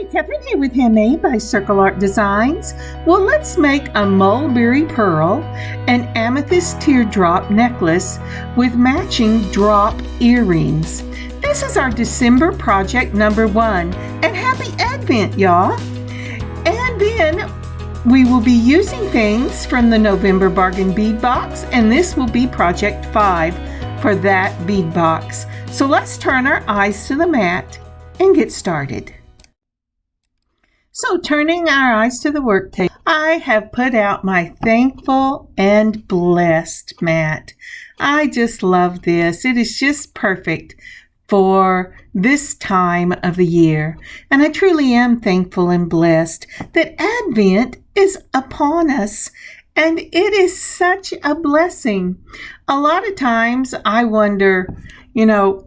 Kathryn here with Handmade by Circle Art Designs. Well, let's make a mulberry pearl and amethyst teardrop necklace with matching drop earrings. This is our December project number 1, and happy Advent, y'all! And then we will be using things from the November bargain bead box, and this will be project 5 for that bead box. So let's turn our eyes to the mat and get started. So turning our eyes to the work table, I have put out my Thankful and Blessed mat. I just love this. It is just perfect for this time of the year. And I truly am thankful and blessed that Advent is upon us. And it is such a blessing. A lot of times I wonder,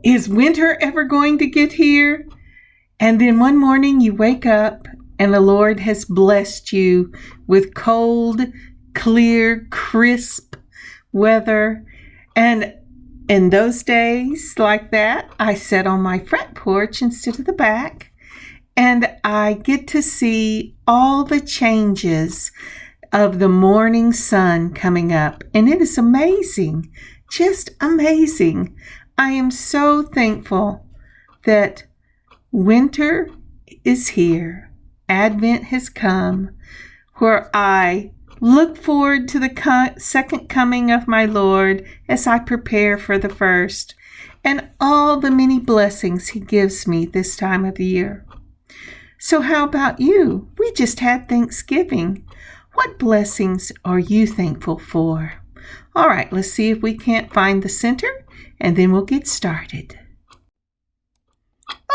is winter ever going to get here? And then one morning you wake up and the Lord has blessed you with cold, clear, crisp weather. And in those days like that, I sit on my front porch instead of the back, and I get to see all the changes of the morning sun coming up. And it is amazing, just amazing. I am so thankful that winter is here. Advent has come, where I look forward to the second coming of my Lord as I prepare for the first, and all the many blessings He gives me this time of the year. So how about you? We just had Thanksgiving. What blessings are you thankful for? All right, let's see if we can't find the center, and then we'll get started.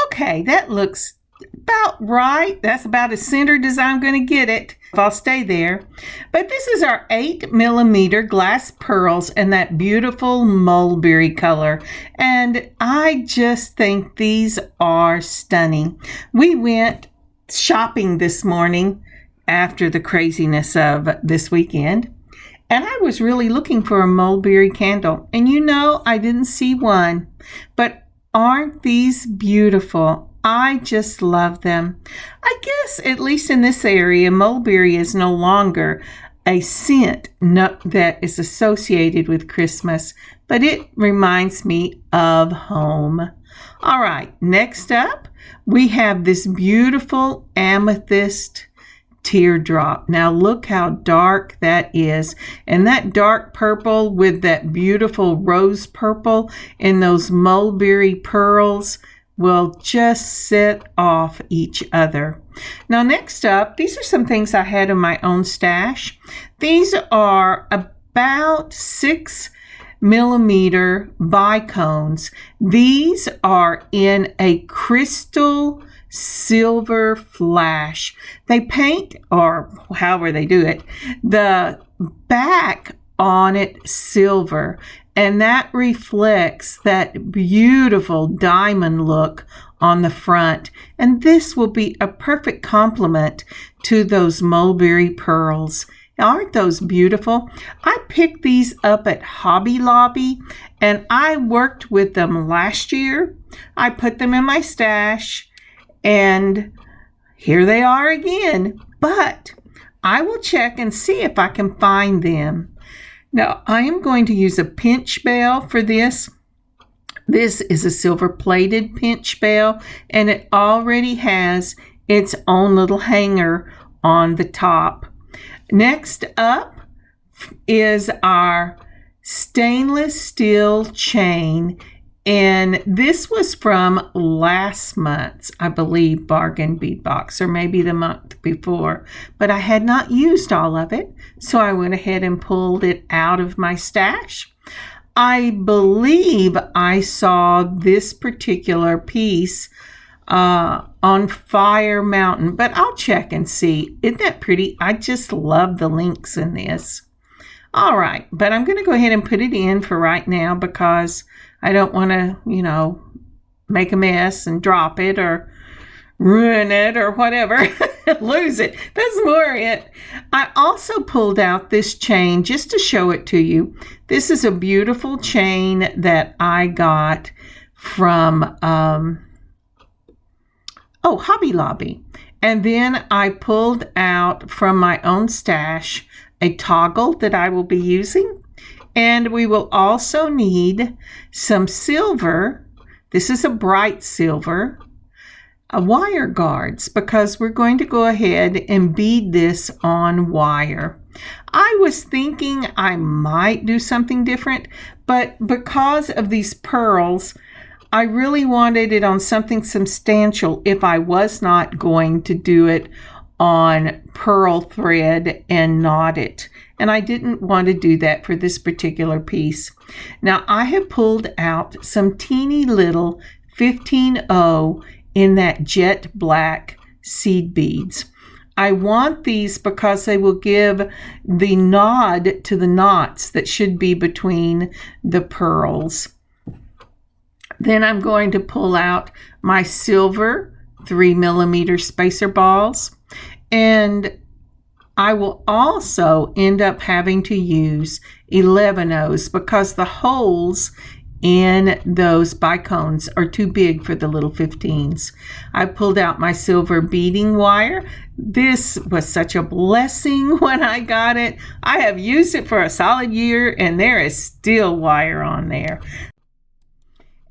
Okay, that looks about right. That's about as centered as I'm going to get it, if I'll stay there. But this is our 8mm glass pearls and that beautiful mulberry color. And I just think these are stunning. We went shopping this morning after the craziness of this weekend, and I was really looking for a mulberry candle. And I didn't see one, but aren't these beautiful? I just love them. I guess, at least in this area, mulberry is no longer a scent that is associated with Christmas, but it reminds me of home. All right, next up, we have this beautiful amethyst teardrop. Now look how dark that is. And that dark purple with that beautiful rose purple and those mulberry pearls will just set off each other. Now next up, these are some things I had in my own stash. These are about 6mm bicones. These are in a crystal silver flash. They paint, or however they do it, the back on it silver, and that reflects that beautiful diamond look on the front. And this will be a perfect complement to those mulberry pearls. Aren't those beautiful? I picked these up at Hobby Lobby, and I worked with them last year. I put them in my stash, and here they are again. But I will check and see if I can find them. Now, I am going to use a pinch bell for this. This is a silver-plated pinch bell, and it already has its own little hanger on the top. Next up is our stainless steel chain, and this was from last month's, I believe, bargain bead box, or maybe the month before. But I had not used all of it, so I went ahead and pulled it out of my stash. I believe I saw this particular piece on Fire Mountain, but I'll check and see. Isn't that pretty? I just love the links in this. All right, but I'm going to go ahead and put it in for right now because I don't want to, make a mess and drop it or ruin it or whatever, lose it. That's more it. I also pulled out this chain just to show it to you. This is a beautiful chain that I got from Hobby Lobby. And then I pulled out from my own stash a toggle that I will be using. And we will also need some silver. This is a bright silver. Wire guards, because we're going to go ahead and bead this on wire. I was thinking I might do something different, but because of these pearls, I really wanted it on something substantial if I was not going to do it on pearl thread and knot it. And I didn't want to do that for this particular piece. Now I have pulled out some teeny little 15-0 in that jet black seed beads. I want these because they will give the nod to the knots that should be between the pearls. Then I'm going to pull out my silver 3mm spacer balls, and I will also end up having to use 11-0s because the holes in those bicones are too big for the little 15s. I pulled out my silver beading wire. This was such a blessing when I got it. I have used it for a solid year and there is still wire on there.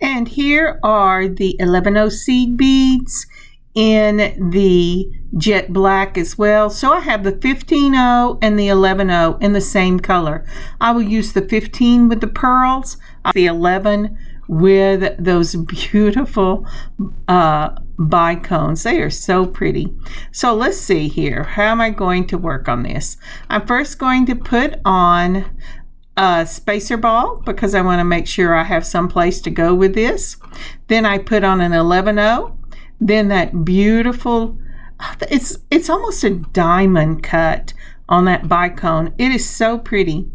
And here are the 11-0 seed beads in the jet black as well. So I have the 15-0 and the 11-0 in the same color. I will use the 15 with the pearls, the 11 with those beautiful bicones. They are so pretty. So let's see here. How am I going to work on this? I'm first going to put on a spacer ball because I want to make sure I have some place to go with this. Then I put on an 11-0. Then that beautiful, it's almost a diamond cut on that bicone. It is so pretty.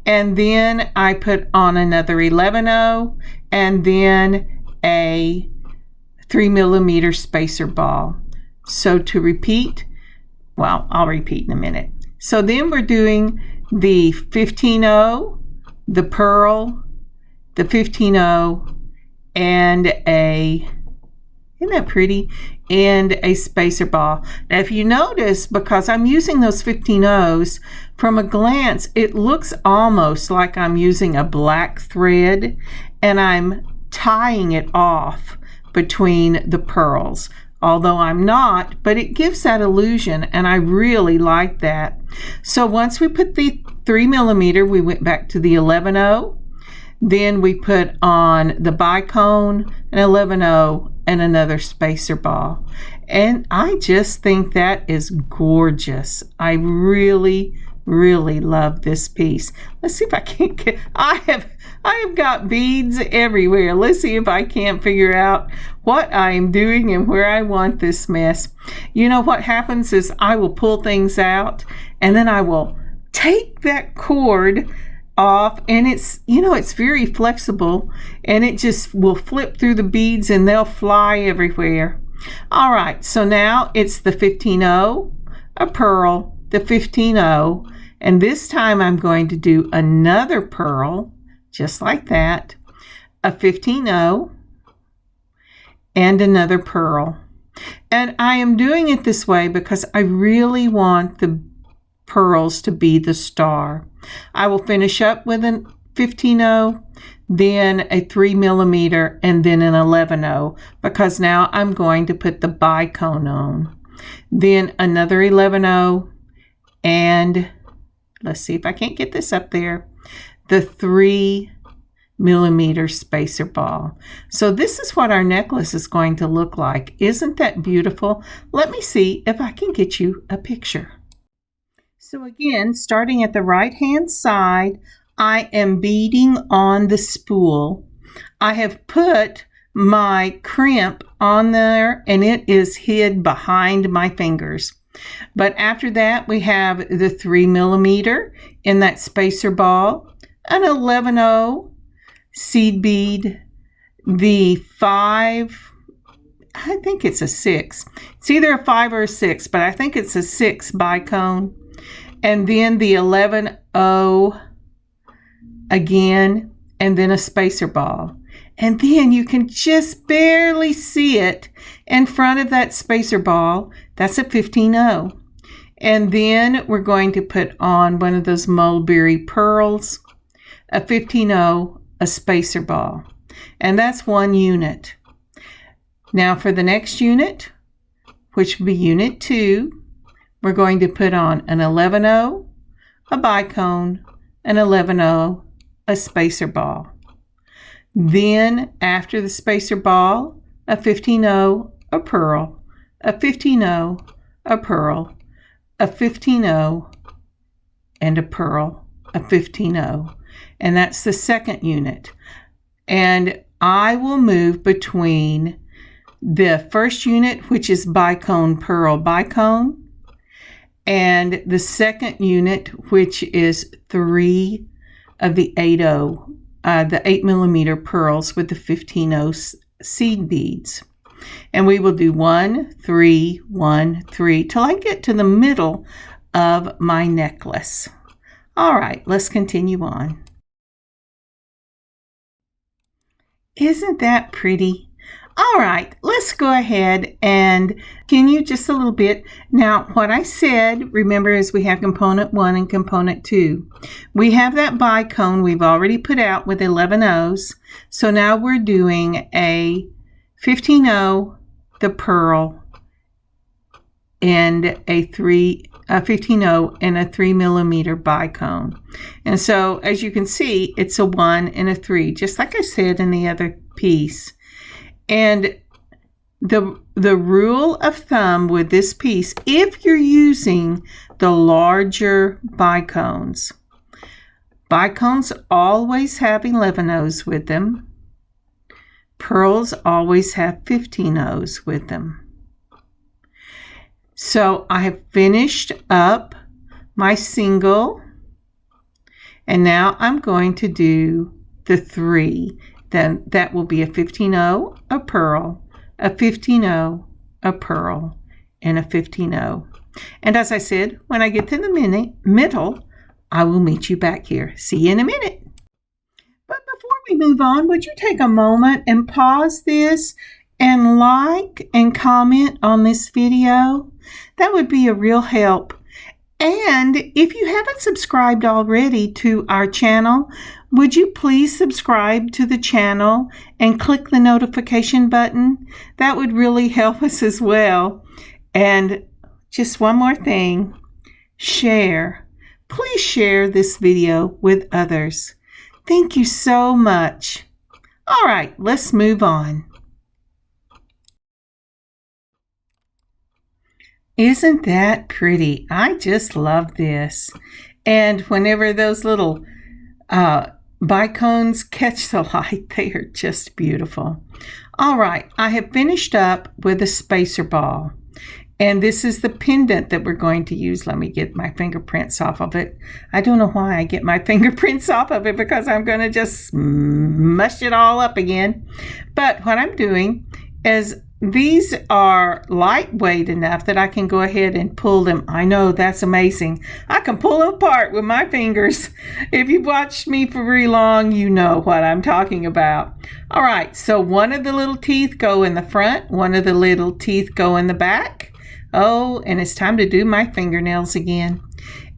And then I put on another 11-0 and then a 3mm spacer ball. So to repeat, well, I'll repeat in a minute. So then we're doing the 15-0, the pearl, the 15-0, and isn't that pretty? And a spacer ball. Now, if you notice, because I'm using those 15-0s, from a glance, it looks almost like I'm using a black thread and I'm tying it off between the pearls. Although I'm not, but it gives that illusion and I really like that. So once we put the 3mm, we went back to the 11-0. Then we put on the bicone, an 11-0, and another spacer ball. And I just think that is gorgeous. I really, really love this piece. Let's see if I can't get, I have got beads everywhere. Let's see if I can't figure out what I am doing and where I want this mess. You know what happens is I will pull things out and then I will take that cord off, and it's, you know, it's very flexible and it just will flip through the beads and they'll fly everywhere. All right, so now it's the 15-0, a pearl, the 15-0, and this time I'm going to do another pearl just like that, a 15-0, and another pearl. And I am doing it this way because I really want the pearls to be the star. I will finish up with a 15-0, then a 3mm, and then an 11-0 because now I'm going to put the bicone on. Then another 11-0, and let's see if I can't get this up there, the 3mm spacer ball. So this is what our necklace is going to look like. Isn't that beautiful? Let me see if I can get you a picture. So again, starting at the right hand side, I am beading on the spool. I have put my crimp on there and it is hid behind my fingers. But after that, we have the 3mm in that spacer ball, an 11-0 seed bead, the 5, I think it's a 6. It's either a 5 or a 6, but I think it's a 6 bicone. And then the 11-0 again, and then a spacer ball. And then you can just barely see it in front of that spacer ball. That's a 15-0. And then we're going to put on one of those mulberry pearls, a 15-0, a spacer ball. And that's one unit. Now for the next unit, which will be unit 2, we're going to put on an 11-0, a bicone, an 11-0, a spacer ball. Then after the spacer ball, a 15-0, a pearl, a 15-0, a pearl, a 15-0, and a pearl, a 15-0. And that's the second unit. And I will move between the first unit, which is bicone, pearl, bicone, and the second unit, which is 3 of the 8-0, the 8mm pearls with the 15-0 seed beads. And we will do 1, 3, 1, 3 till I get to the middle of my necklace. All right, let's continue on. Isn't that pretty? All right, let's go ahead and continue just a little bit. Now, what I said, remember, is we have component 1 and component 2. We have that bicone we've already put out with 11-0s. So now we're doing a 15-0, the pearl, and a 15-0 and a 3mm bicone. And so, as you can see, it's a 1 and a 3, just like I said in the other piece. And the rule of thumb with this piece, if you're using the larger bicones, bicones always have 11-0s with them. Pearls always have 15-0s with them. So I have finished up my single, and now I'm going to do the 3. Then that will be a 15-0, a pearl, a 15-0, a pearl, and a 15-0. And as I said, when I get to the middle, I will meet you back here. See you in a minute. But before we move on, would you take a moment and pause this and like and comment on this video? That would be a real help. And if you haven't subscribed already to our channel, would you please subscribe to the channel and click the notification button? That would really help us as well. And just one more thing, share. Please share this video with others. Thank you so much. All right, let's move on. Isn't that pretty? I just love this. And whenever those little bicones catch the light, they are just beautiful. All right, I have finished up with a spacer ball. And this is the pendant that we're going to use. Let me get my fingerprints off of it. I don't know why I get my fingerprints off of it, because I'm going to just mush it all up again. But what I'm doing is, these are lightweight enough that I can go ahead and pull them. I know, that's amazing. I can pull them apart with my fingers. If you've watched me for very long, you know what I'm talking about. All right, so one of the little teeth go in the front, one of the little teeth go in the back. Oh, and it's time to do my fingernails again.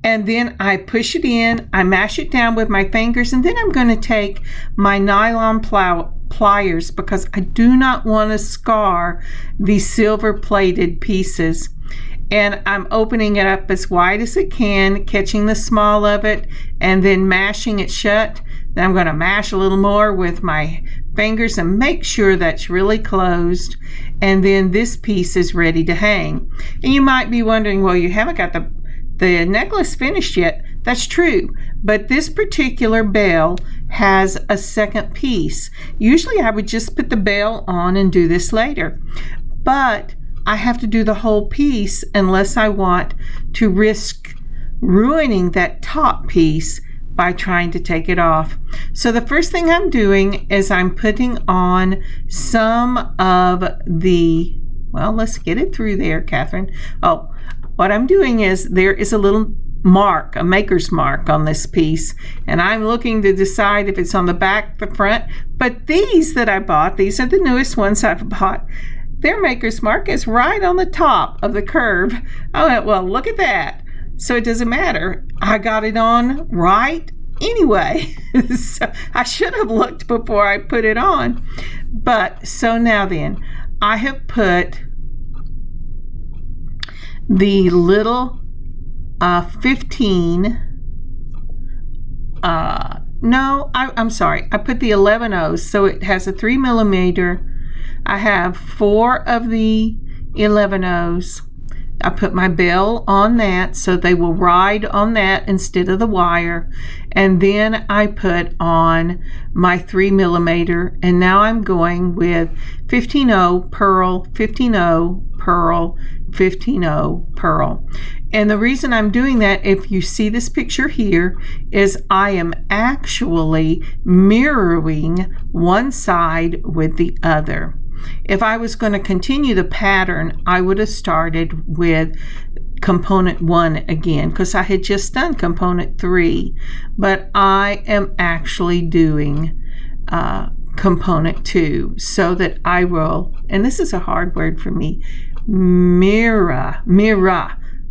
And then I push it in, I mash it down with my fingers, and then I'm going to take my nylon pliers, because I do not want to scar these silver plated pieces. And I'm opening it up as wide as it can, catching the small of it, and then mashing it shut. Then I'm going to mash a little more with my fingers and make sure that's really closed. And then this piece is ready to hang. And you might be wondering, well, you haven't got the necklace finished yet. That's true, but this particular bell has a second piece. Usually I would just put the bell on and do this later, but I have to do the whole piece unless I want to risk ruining that top piece by trying to take it off. So the first thing I'm doing is I'm putting on some of the, well, let's get it through there, Kathryn. Oh, what I'm doing is, there is a little mark, a maker's mark on this piece, and I'm looking to decide if it's on the back, the front. But these that I bought, these are the newest ones I've bought, their maker's mark is right on the top of the curve. I went, well, look at that. So it doesn't matter. I got it on right anyway. So I should have looked before I put it on. But so now then, I have put the little 15, I'm sorry, I put the 11 O's, so it has a 3 millimeter. I have 4 of the 11 O's. I put my bell on that so they will ride on that instead of the wire. And then I put on my 3 millimeter, and now I'm going with 15-0 pearl, 15-0 pearl, 15-0 pearl. And the reason I'm doing that, if you see this picture here, is I am actually mirroring one side with the other. If I was going to continue the pattern, I would have started with component 1 again, because I had just done component 3, but I am actually doing component 2, so that I will, and this is a hard word for me, mirror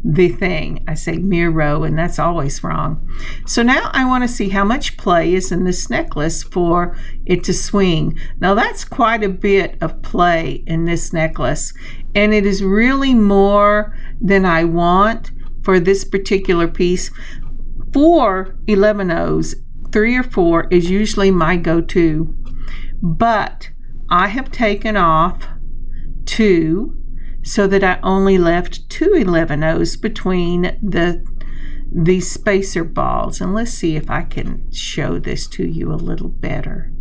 the thing. I say mirror, and that's always wrong. So now I want to see how much play is in this necklace for it to swing. Now that's quite a bit of play in this necklace, and it is really more than I want for this particular piece. 4 11 O's, 3 or 4 is usually my go-to, but I have taken off 2 so that I only left 2 11 O's between these spacer balls. And let's see if I can show this to you a little better.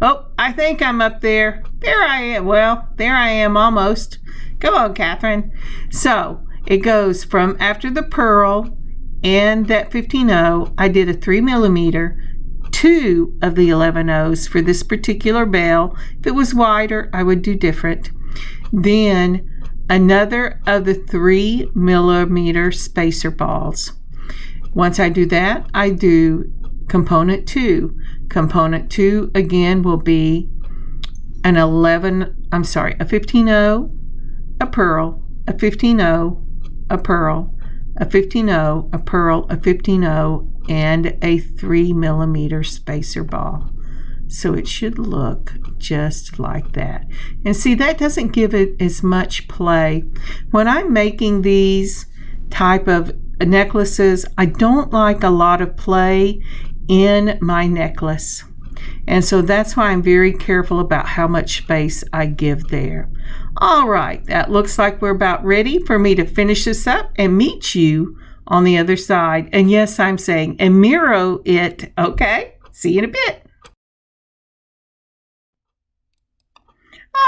Oh, I think I'm up there. There I am. Well, there I am almost. Come on, Kathryn. So it goes from after the pearl and that 15-0, I did a 3 millimeter, 2 of the 11 O's for this particular bell. If it was wider, I would do different. Then another of the 3 millimeter spacer balls. Once I do that, I do component 2. Component 2 again will be a 15-0, a pearl, a 15-0, a pearl, a 15-0, a pearl, a 15-0, and a 3 millimeter spacer ball. So it should look just like that. And see, that doesn't give it as much play. When I'm making these type of necklaces, I don't like a lot of play in my necklace. And so that's why I'm very careful about how much space I give there. All right, that looks like we're about ready for me to finish this up and meet you on the other side. And yes, I'm saying, and mirror it, okay? See you in a bit.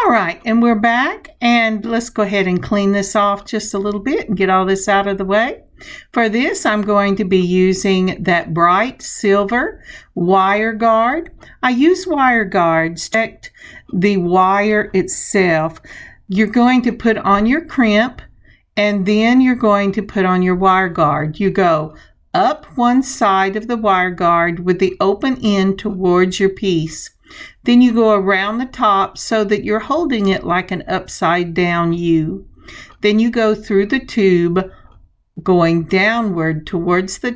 All right, and we're back, and let's go ahead and clean this off just a little bit and get all this out of the way. For this, I'm going to be using that bright silver wire guard. I use wire guards to protect the wire itself. You're going to put on your crimp, and then you're going to put on your wire guard. You go up one side of the wire guard with the open end towards your piece. Then you go around the top so that you're holding it like an upside down U. Then you go through the tube going downward towards the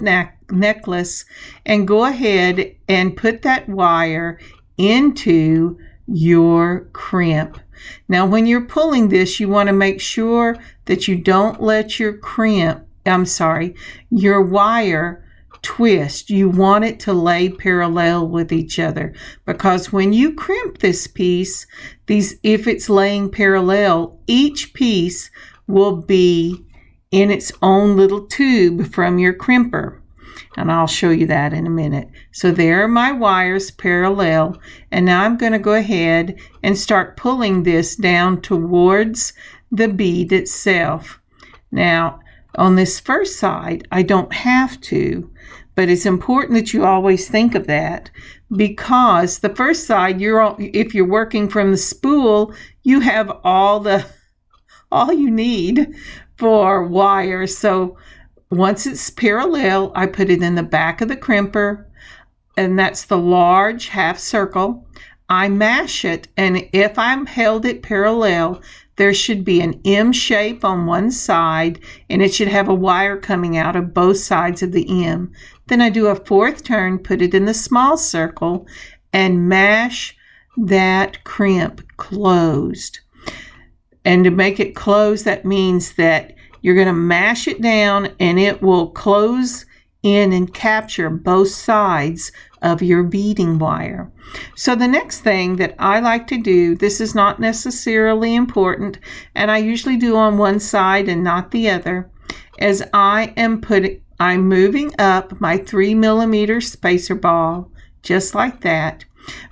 necklace and go ahead and put that wire into your crimp. Now when you're pulling this, you want to make sure that you don't let your your wire twist. You want it to lay parallel with each other, because when you crimp this piece, if it's laying parallel, each piece will be in its own little tube from your crimper. And I'll show you that in a minute. So there are my wires parallel, and now I'm going to go ahead and start pulling this down towards the bead itself. Now on this first side, I don't have to, but it's important that you always think of that, because the first side, if you're working from the spool, you have all you need for wire. So once it's parallel, I put it in the back of the crimper, and that's the large half circle. I mash it, and if I'm held it parallel, there should be an M shape on one side, and it should have a wire coming out of both sides of the M. Then I do a fourth turn, put it in the small circle, and mash that crimp closed. And to make it close, that means that you're going to mash it down, and it will close in and capture both sides of your beading wire. So the next thing that I like to do, this is not necessarily important, and I usually do on one side and not the other, is I'm moving up my 3mm spacer ball, just like that.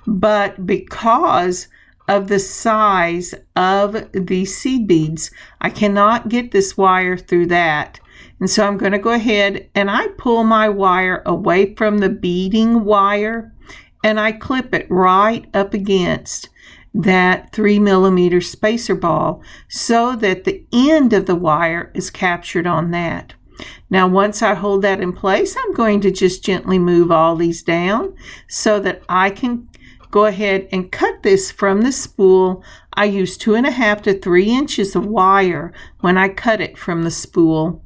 But because of the size of the seed beads, I cannot get this wire through that. And so I'm going to go ahead and I pull my wire away from the beading wire, and I clip it right up against that 3mm spacer ball so that the end of the wire is captured on that. Now, once I hold that in place, I'm going to just gently move all these down so that I can go ahead and cut this from the spool. I use 2.5 to 3 inches of wire when I cut it from the spool.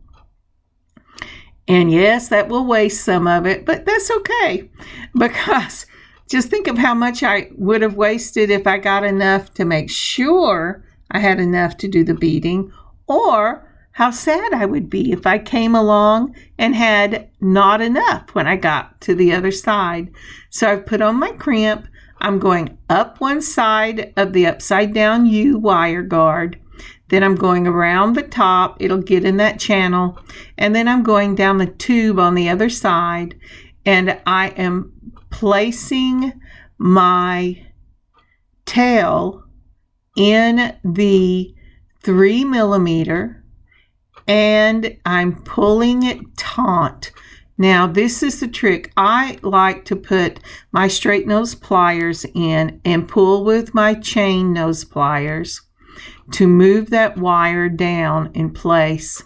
And yes, that will waste some of it, but that's okay, because just think of how much I would have wasted if I got enough to make sure I had enough to do the beading, or how sad I would be if I came along and had not enough when I got to the other side. So I've put on my crimp. I'm going up one side of the upside down U wire guard. Then I'm going around the top. It'll get in that channel. And then I'm going down the tube on the other side. And I am placing my tail in the 3mm, and I'm pulling it taut. Now, this is the trick. I like to put my straight nose pliers in and pull with my chain nose pliers to move that wire down in place.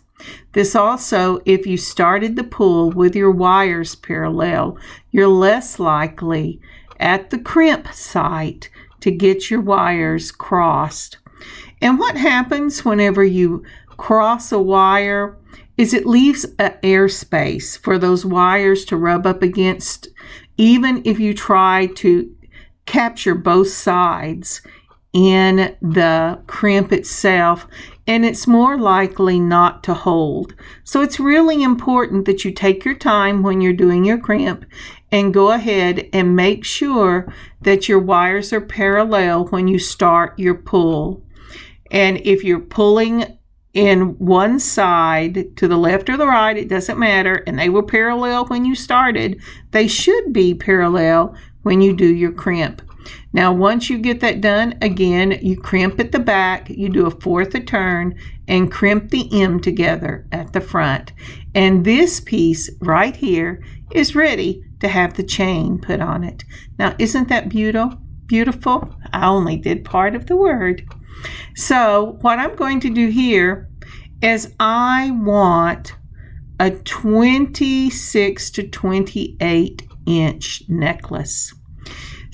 This also, if you started the pull with your wires parallel, you're less likely at the crimp site to get your wires crossed. And what happens whenever you cross a wire is it leaves an airspace for those wires to rub up against, even if you try to capture both sides in the crimp itself, and it's more likely not to hold. So it's really important that you take your time when you're doing your crimp and go ahead and make sure that your wires are parallel when you start your pull. And if you're pulling in one side to the left or the right, it doesn't matter, and they were parallel when you started, they should be parallel when you do your crimp. Now, once you get that done, again, you crimp at the back, you do a fourth a turn, and crimp the M together at the front. And this piece right here is ready to have the chain put on it. Now, isn't that beautiful? I only did part of the word. So what I'm going to do here is I want a 26 to 28 inch necklace,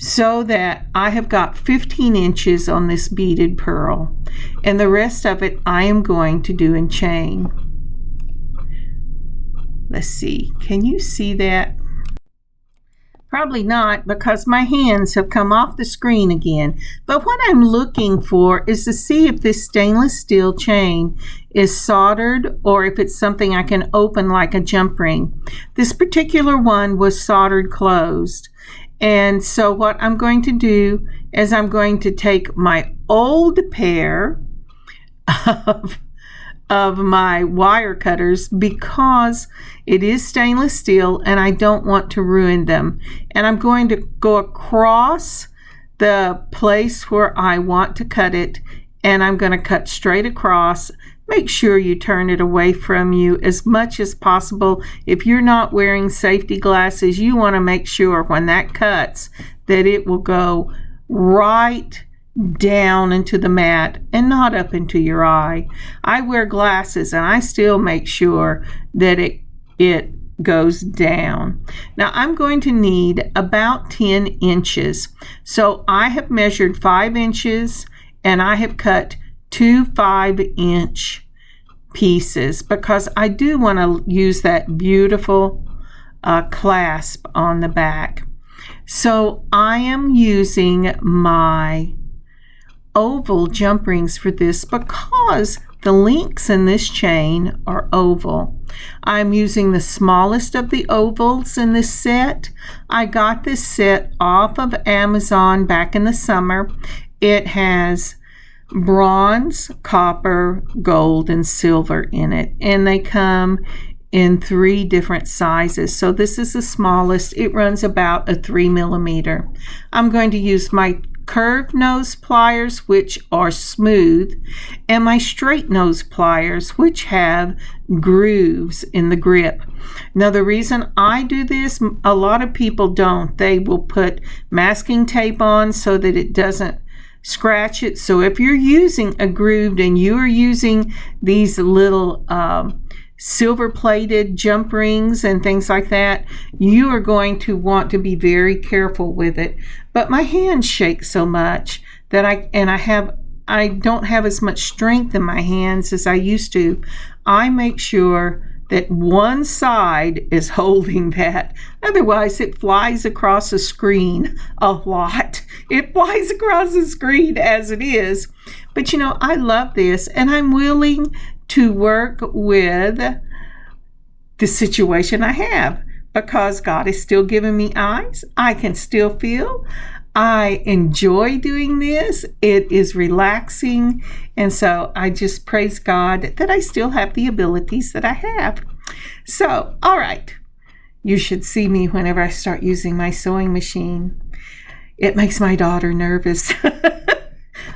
so that I have got 15 inches on this beaded pearl, and the rest of it I am going to do in chain. Let's see, can you see that? Probably not, because my hands have come off the screen again. But what I'm looking for is to see if this stainless steel chain is soldered or if it's something I can open like a jump ring. This particular one was soldered closed. And so what I'm going to do is I'm going to take my old pair of my wire cutters, because it is stainless steel and I don't want to ruin them. And I'm going to go across the place where I want to cut it, and I'm going to cut straight across. Make sure you turn it away from you as much as possible. If you're not wearing safety glasses, you want to make sure when that cuts that it will go right down into the mat and not up into your eye. I wear glasses and I still make sure that it it goes down. Now I'm going to need about 10 inches. So I have measured 5 inches and I have cut 2 5-inch pieces because I do want to use that beautiful clasp on the back. So I am using my oval jump rings for this because the links in this chain are oval. I'm using the smallest of the ovals in this set. I got this set off of Amazon back in the summer. It has bronze, copper, gold, and silver in it, and they come in 3 different sizes. So this is the smallest. It runs about a 3 millimeter. I'm going to use my curved nose pliers, which are smooth, and my straight nose pliers, which have grooves in the grip. Now the reason I do this, a lot of people don't. They will put masking tape on so that it doesn't scratch it. So if you're using a grooved and you are using these little silver plated jump rings and things like that, you are going to want to be very careful with it. But my hands shake so much that I don't have as much strength in my hands as I used to. I make sure that one side is holding that. Otherwise, it flies across the screen a lot. It flies across the screen as it is. But you know, I love this, and I'm willing to work with the situation I have because God is still giving me eyes. I can still feel. I enjoy doing this. It is relaxing. And so I just praise God that I still have the abilities that I have. So, all right. You should see me whenever I start using my sewing machine. It makes my daughter nervous.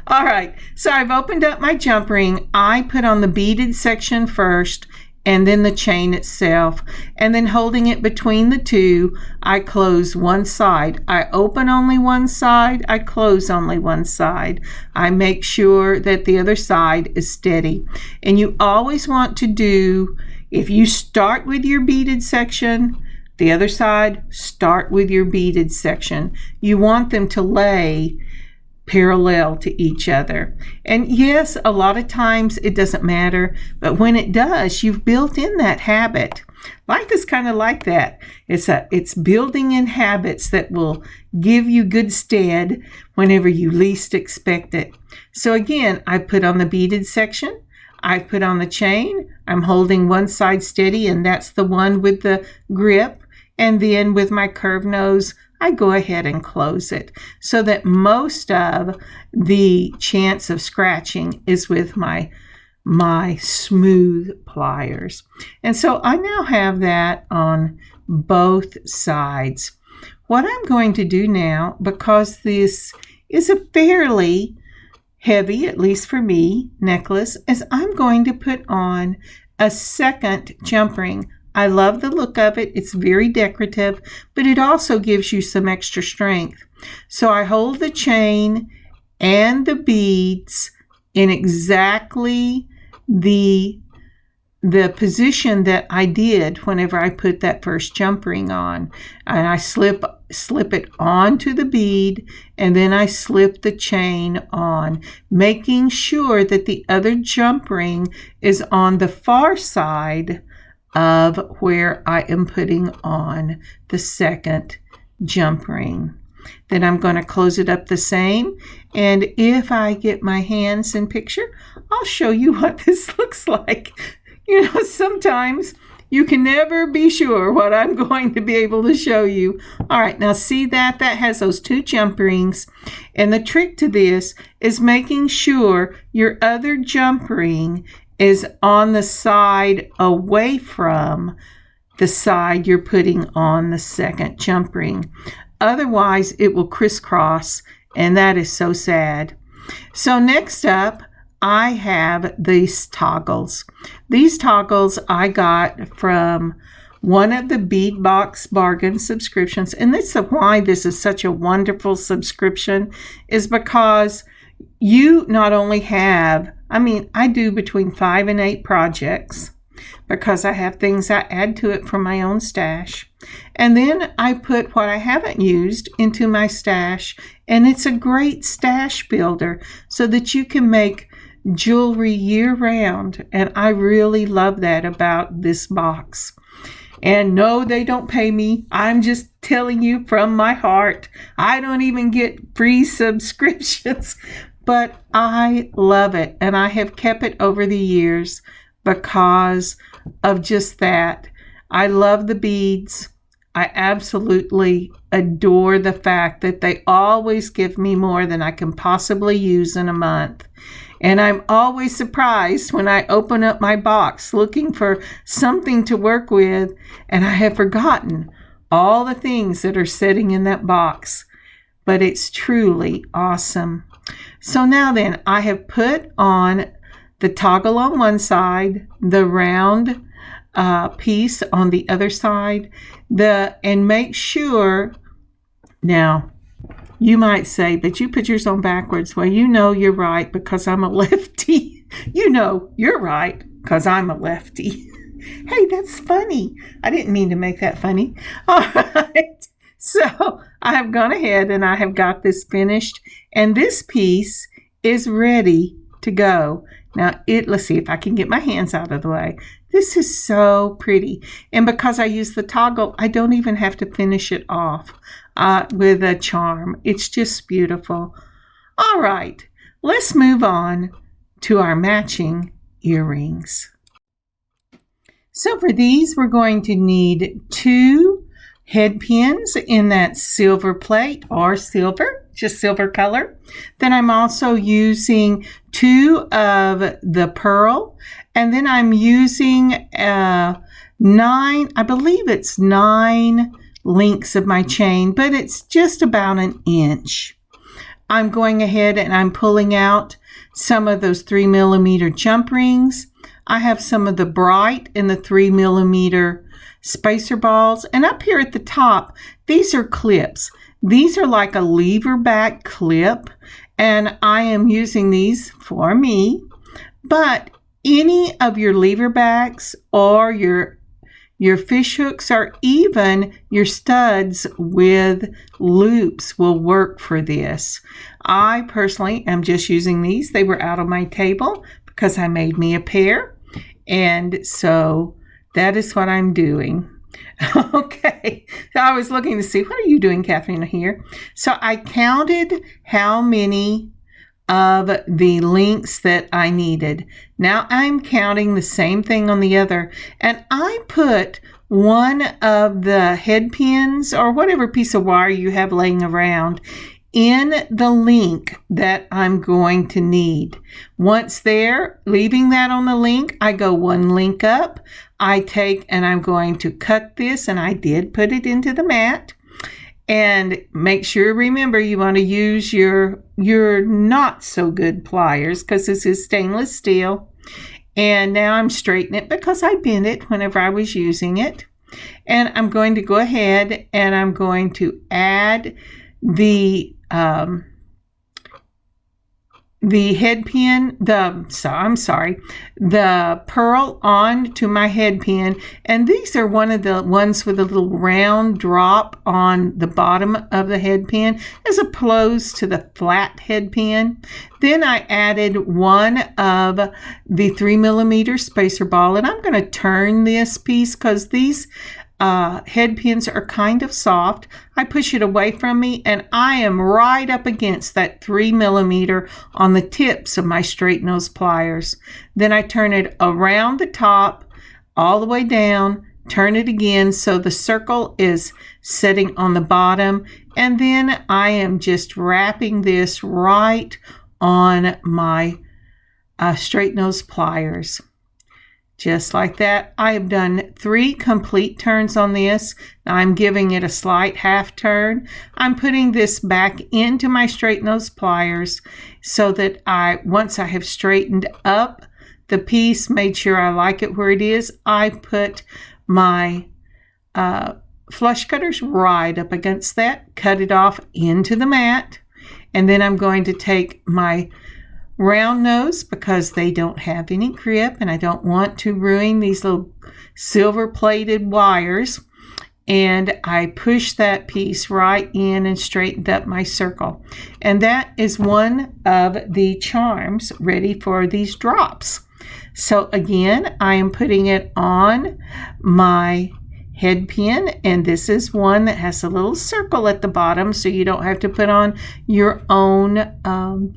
All right. So I've opened up my jump ring. I put on the beaded section first, and then the chain itself, and then holding it between the two, I close one side. I open only one side, I close only one side. I make sure that the other side is steady. And you always want to do, if you start with your beaded section, the other side, start with your beaded section. You want them to lay parallel to each other. And yes, a lot of times it doesn't matter, but when it does, you've built in that habit. Life is kind of like that. It's building in habits that will give you good stead whenever you least expect it. So again, I put on the beaded section, I put on the chain, I'm holding one side steady, and that's the one with the grip, and then with my curved nose, I go ahead and close it so that most of the chance of scratching is with my smooth pliers. And so I now have that on both sides. What I'm going to do now, because this is a fairly heavy, at least for me, necklace, is I'm going to put on a second jump ring. I love the look of it. It's very decorative, but it also gives you some extra strength. So I hold the chain and the beads in exactly the position that I did whenever I put that first jump ring on. And I slip it onto the bead, and then I slip the chain on, making sure that the other jump ring is on the far side of where I am putting on the second jump ring. Then I'm going to close it up the same, and if I get my hands in picture, I'll show you what this looks like. You know, sometimes you can never be sure what I'm going to be able to show you. All right, now see that has those 2 jump rings, and the trick to this is making sure your other jump ring is on the side away from the side you're putting on the second jump ring. Otherwise, it will crisscross, and that is so sad. So next up, I have these toggles. These toggles I got from one of the Bead Box bargain subscriptions. And this is why this is such a wonderful subscription, is because you not only have, I do between 5 and 8 projects, because I have things I add to it from my own stash. And then I put what I haven't used into my stash, and it's a great stash builder so that you can make jewelry year-round, and I really love that about this box. And no, they don't pay me. I'm just telling you from my heart. I don't even get free subscriptions, but I love it, and I have kept it over the years because of just that. I love the beads. I absolutely adore the fact that they always give me more than I can possibly use in a month. And I'm always surprised when I open up my box looking for something to work with, and I have forgotten all the things that are sitting in that box. But it's truly awesome. So now then, I have put on the toggle on one side, the round piece on the other side, and make sure. Now, you might say, but you put yours on backwards. Well, you know you're right because I'm a lefty. You know you're right because I'm a lefty. Hey, that's funny. I didn't mean to make that funny. All right. So I have gone ahead and I have got this finished. And this piece is ready to go. Now, let's see if I can get my hands out of the way. This is so pretty. And because I use the toggle, I don't even have to finish it off with a charm. It's just beautiful. All right, let's move on to our matching earrings. So for these, we're going to need 2 head pins in that silver plate or silver, just silver color. Then I'm also using 2 of the pearl, and then I'm using 9, I believe it's 9 links of my chain, but it's just about an inch. I'm going ahead and I'm pulling out some of those 3mm jump rings. I have some of the bright and the 3mm spacer balls, and up here at the top, these are clips. These are like a lever back clip, and I am using these for me, but any of your lever backs or your fish hooks or even your studs with loops will work for this. I personally am just using these. They were out on my table because I made me a pair, and so that is what I'm doing. Okay, so I was looking to see, what are you doing, Kathryn, here? So I counted how many of the links that I needed. Now I'm counting the same thing on the other, and I put one of the head pins or whatever piece of wire you have laying around in the link that I'm going to need. Once there, leaving that on the link, I go 1 link up. I take and I'm going to cut this, and I did put it into the mat. And make sure, remember, you want to use your not so good pliers because this is stainless steel. And now I'm straightening it because I bent it whenever I was using it. And I'm going to go ahead and I'm going to add the head pin, the pearl on to my head pin. And these are one of the ones with a little round drop on the bottom of the head pin as opposed to the flat head pin. Then I added one of the 3mm spacer ball, and I'm going to turn this piece because these head pins are kind of soft. I push it away from me, and I am right up against that 3mm on the tips of my straight nose pliers. Then I turn it around the top, all the way down, turn it again so the circle is sitting on the bottom, and then I am just wrapping this right on my straight nose pliers. Just like that. I have done 3 complete turns on this. Now I'm giving it a slight half turn. I'm putting this back into my straight nose pliers so that once I have straightened up the piece, made sure I like it where it is, I put my flush cutters right up against that, cut it off into the mat, and then I'm going to take my round nose because they don't have any grip, and I don't want to ruin these little silver plated wires. And I pushed that piece right in and straightened up my circle. And that is one of the charms ready for these drops. So again, I am putting it on my head pin, and this is one that has a little circle at the bottom, so you don't have to put on your own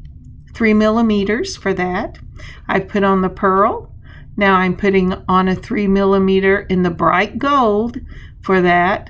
3 millimeters for that. I put on the pearl. Now I'm putting on a 3 millimeter in the bright gold for that.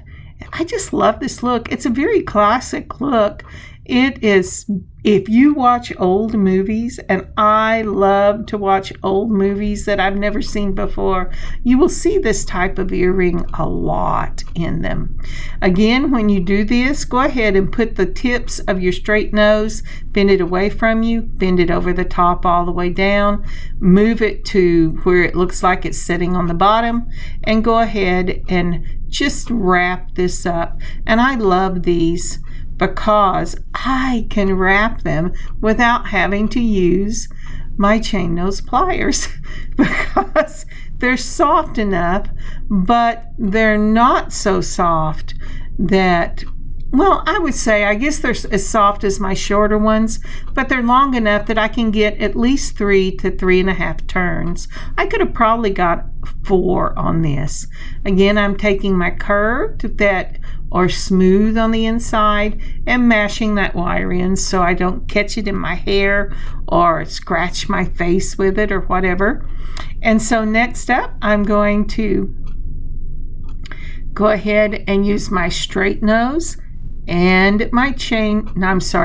I just love this look. It's a very classic look. It is, if you watch old movies, and I love to watch old movies that I've never seen before, you will see this type of earring a lot in them. Again, when you do this, go ahead and put the tips of your straight nose, bend it away from you, bend it over the top all the way down, move it to where it looks like it's sitting on the bottom, and go ahead and just wrap this up. And I love these because I can wrap them without having to use my chain nose pliers because they're soft enough, but they're not so soft that, well, I would say, I guess they're as soft as my shorter ones, but they're long enough that I can get at least 3 to 3.5 turns. I could have probably got 4 on this. Again, I'm taking my curved that or smooth on the inside and mashing that wire in so I don't catch it in my hair or scratch my face with it or whatever. And so next up, I'm going to go ahead and use my straight nose and my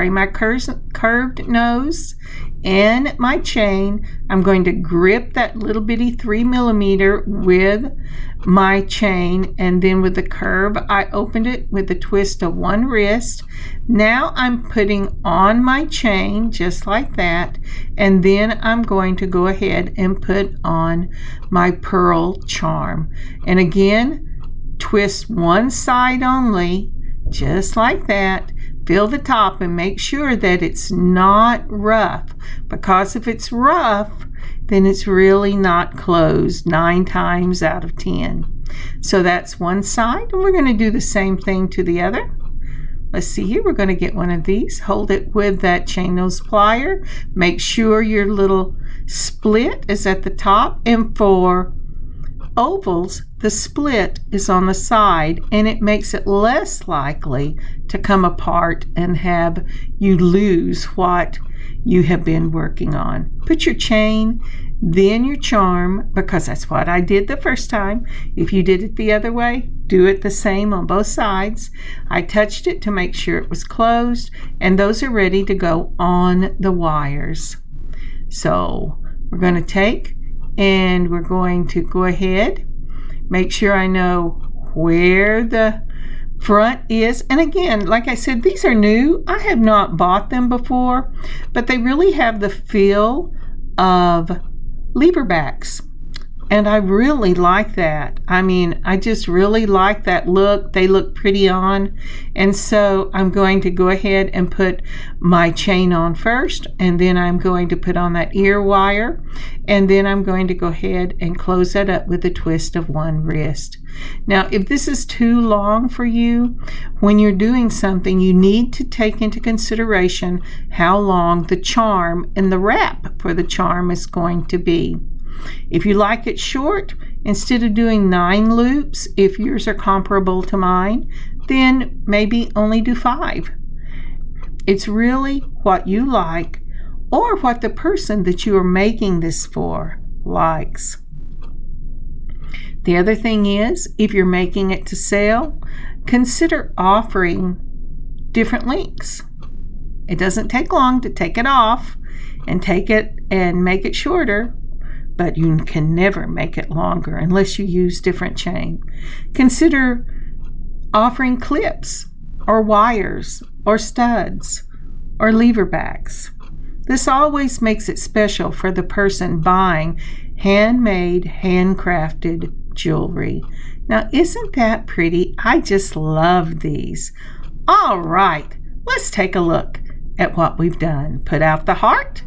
my curved nose and my chain. I'm going to grip that little bitty 3 millimeter with my chain, and then with the curve, I opened it with the twist of one wrist. Now I'm putting on my chain just like that, and then I'm going to go ahead and put on my pearl charm. And again, twist one side only, just like that. Fill the top and make sure that it's not rough, because if it's rough, then it's really not closed 9 times out of 10. So that's one side, and we're going to do the same thing to the other. Let's see here, we're going to get one of these, hold it with that chain nose plier, make sure your little split is at the top, and for ovals, the split is on the side, and it makes it less likely to come apart and have you lose what you have been working on. Put your chain, then your charm, because that's what I did the first time. If you did it the other way, do it the same on both sides. I touched it to make sure it was closed, and those are ready to go on the wires. So we're going to take and we're going to go ahead, make sure I know where the front is. And again, like I said, these are new. I have not bought them before, but they really have the feel of lever backs. And I really like that. I mean, I just really like that look. They look pretty on. And so I'm going to go ahead and put my chain on first, and then I'm going to put on that ear wire, and then I'm going to go ahead and close that up with a twist of one wrist. Now, if this is too long for you, when you're doing something, you need to take into consideration how long the charm and the wrap for the charm is going to be. If you like it short, instead of doing 9 loops, if yours are comparable to mine, then maybe only do 5. It's really what you like, or what the person that you are making this for likes. The other thing is, if you're making it to sell, consider offering different lengths. It doesn't take long to take it off and take it and make it shorter, but you can never make it longer unless you use different chain. Consider offering clips or wires or studs or lever backs. This always makes it special for the person buying handmade, handcrafted jewelry. Now, isn't that pretty? I just love these. All right, let's take a look at what we've done. Put out the heart,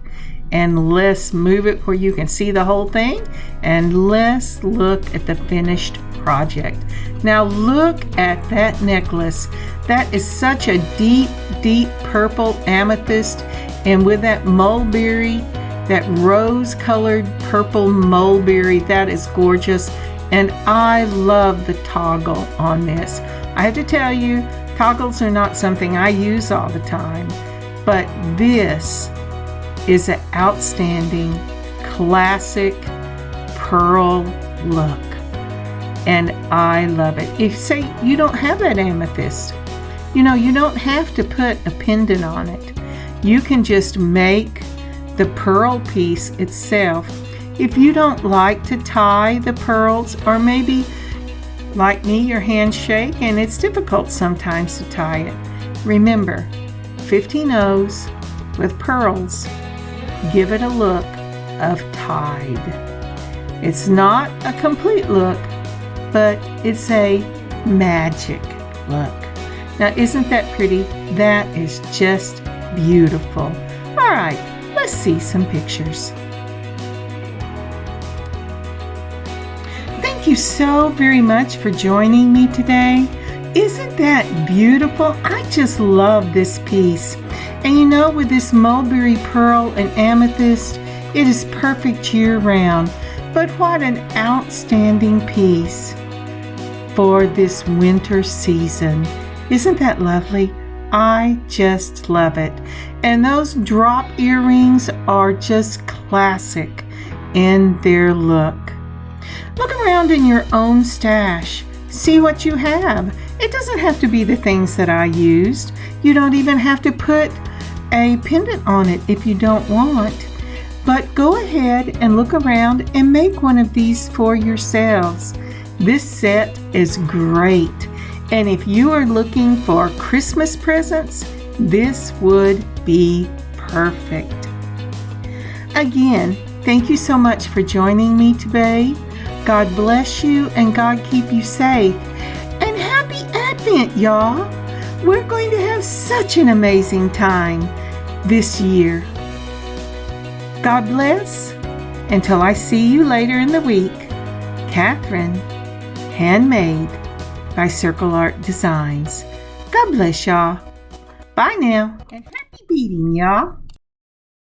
and let's move it where you can see the whole thing, and let's look at the finished project. Now look at that necklace. That is such a deep, deep purple amethyst, and with that mulberry, that rose-colored purple mulberry, that is gorgeous. And I love the toggle on this. I have to tell you, toggles are not something I use all the time, but this is an outstanding, classic pearl look. And I love it. If say you don't have that amethyst, you don't have to put a pendant on it. You can just make the pearl piece itself. If you don't like to tie the pearls, or maybe like me, your hands shake and it's difficult sometimes to tie it, remember, 15 O's with pearls give it a look of tied. It's not a complete look, but it's a magic look. Now isn't that pretty? That is just beautiful. All right, let's see some pictures. Thank you so very much for joining me today. Isn't that beautiful? I just love this piece. And with this mulberry pearl and amethyst, it is perfect year-round. But what an outstanding piece for this winter season. Isn't that lovely? I just love it. And those drop earrings are just classic in their look. Look around in your own stash. See what you have. It doesn't have to be the things that I used. You don't even have to put a pendant on it if you don't want. But go ahead and look around and make one of these for yourselves. This set is great. And if you are looking for Christmas presents, this would be perfect. Again, thank you so much for joining me today. God bless you and God keep you safe. And happy Advent, y'all. We're going to have such an amazing time this year. God bless. Until I see you later in the week, Kathryn, Handmade by Circle Art Designs. God bless y'all. Bye now, and happy beading, y'all.